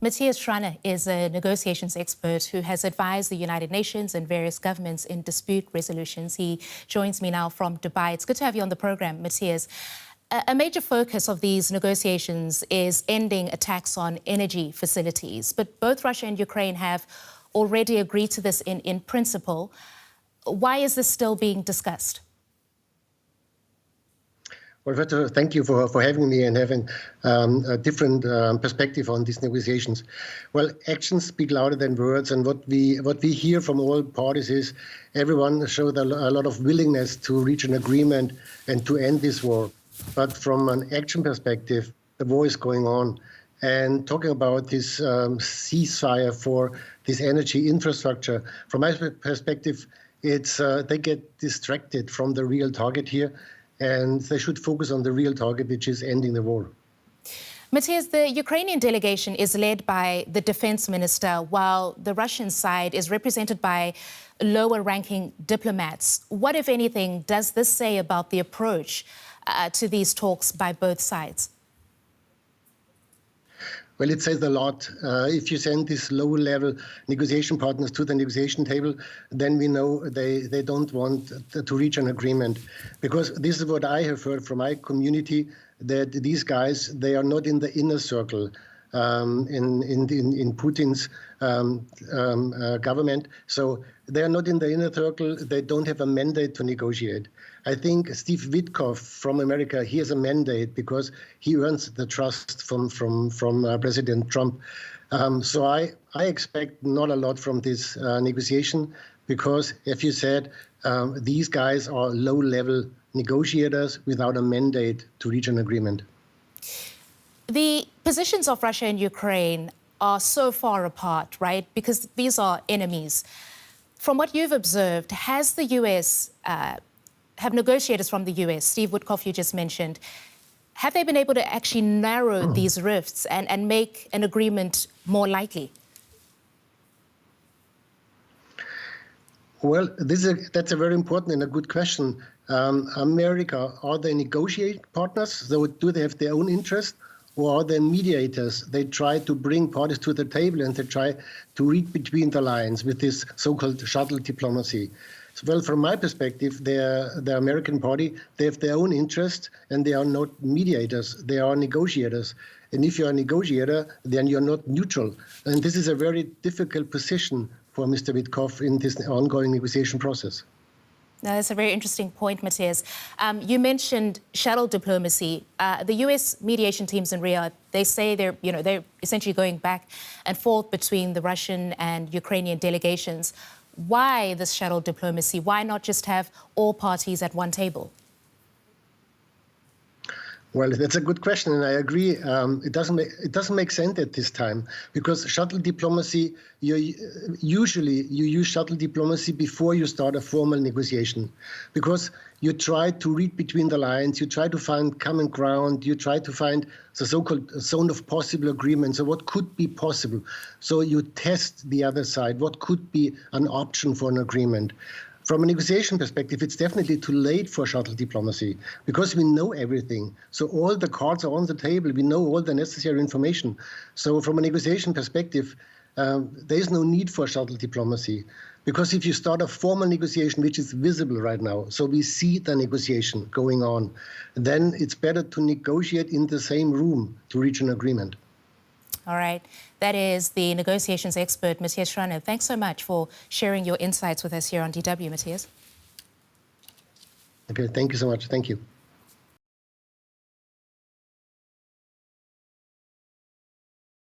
Matthias Schranner is a negotiations expert who has advised the United Nations and various governments in dispute resolutions. He joins me now from Dubai. It's good to have you on the program, Matthias. A major focus of these negotiations is ending attacks on energy facilities. But both Russia and Ukraine have already agreed to this in principle. Why is this still being discussed? Well, first of all, thank you for having me and having a different perspective on these negotiations. Well, actions speak louder than words, and what we hear from all parties is everyone showed a lot of willingness to reach an agreement and to end this war. But from an action perspective, the war is going on. And talking about this ceasefire for this energy infrastructure, from my perspective, it's they get distracted from the real target here. And they should focus on the real target, which is ending the war. Matthias, the Ukrainian delegation is led by the defense minister, while the Russian side is represented by lower-ranking diplomats. What, if anything, does this say about the approach to these talks by both sides? Well, it says a lot. If you send these low-level negotiation partners to the negotiation table, then we know they don't want to reach an agreement. Because this is what I have heard from my community, that these guys, they are not in the inner circle in Putin's government. So they are not in the inner circle. They don't have a mandate to negotiate. I think Steve Witkoff from America, he has a mandate because he earns the trust from President Trump. So I expect not a lot from this negotiation because, as you said, these guys are low-level negotiators without a mandate to reach an agreement. The positions of Russia and Ukraine are so far apart, right? Because these are enemies. From what you've observed, has the U.S., have negotiators from the U.S., Steve Witkoff you just mentioned, have they been able to actually narrow these rifts and make an agreement more likely? Well, that's a very important and a good question. America, are they negotiating partners? So do they have their own interest? Or are they mediators? They try to bring parties to the table and they try to read between the lines with this so-called shuttle diplomacy. So, well, from my perspective, the American party, they have their own interest and they are not mediators, they are negotiators. And if you're a negotiator, then you're not neutral. And this is a very difficult position for Mr. Witkoff in this ongoing negotiation process. Now, that's a very interesting point, Matthias. You mentioned shuttle diplomacy. The U.S. mediation teams in Riyadh, they say they're essentially going back and forth between the Russian and Ukrainian delegations. Why this shuttle diplomacy? Why not just have all parties at one table? Well, that's a good question, and I agree. It doesn't make sense at this time because shuttle diplomacy. Usually you use shuttle diplomacy before you start a formal negotiation, because you try to read between the lines, you try to find common ground, you try to find the so-called zone of possible agreement. So what could be possible? So you test the other side. What could be an option for an agreement? From a negotiation perspective, it's definitely too late for shuttle diplomacy because we know everything. So all the cards are on the table. We know all the necessary information. So from a negotiation perspective, there is no need for shuttle diplomacy because if you start a formal negotiation, which is visible right now, so we see the negotiation going on, then it's better to negotiate in the same room to reach an agreement. All right. That is the negotiations expert, Matthias Schranner. Thanks so much for sharing your insights with us here on DW, Matthias. Okay, thank you so much. Thank you.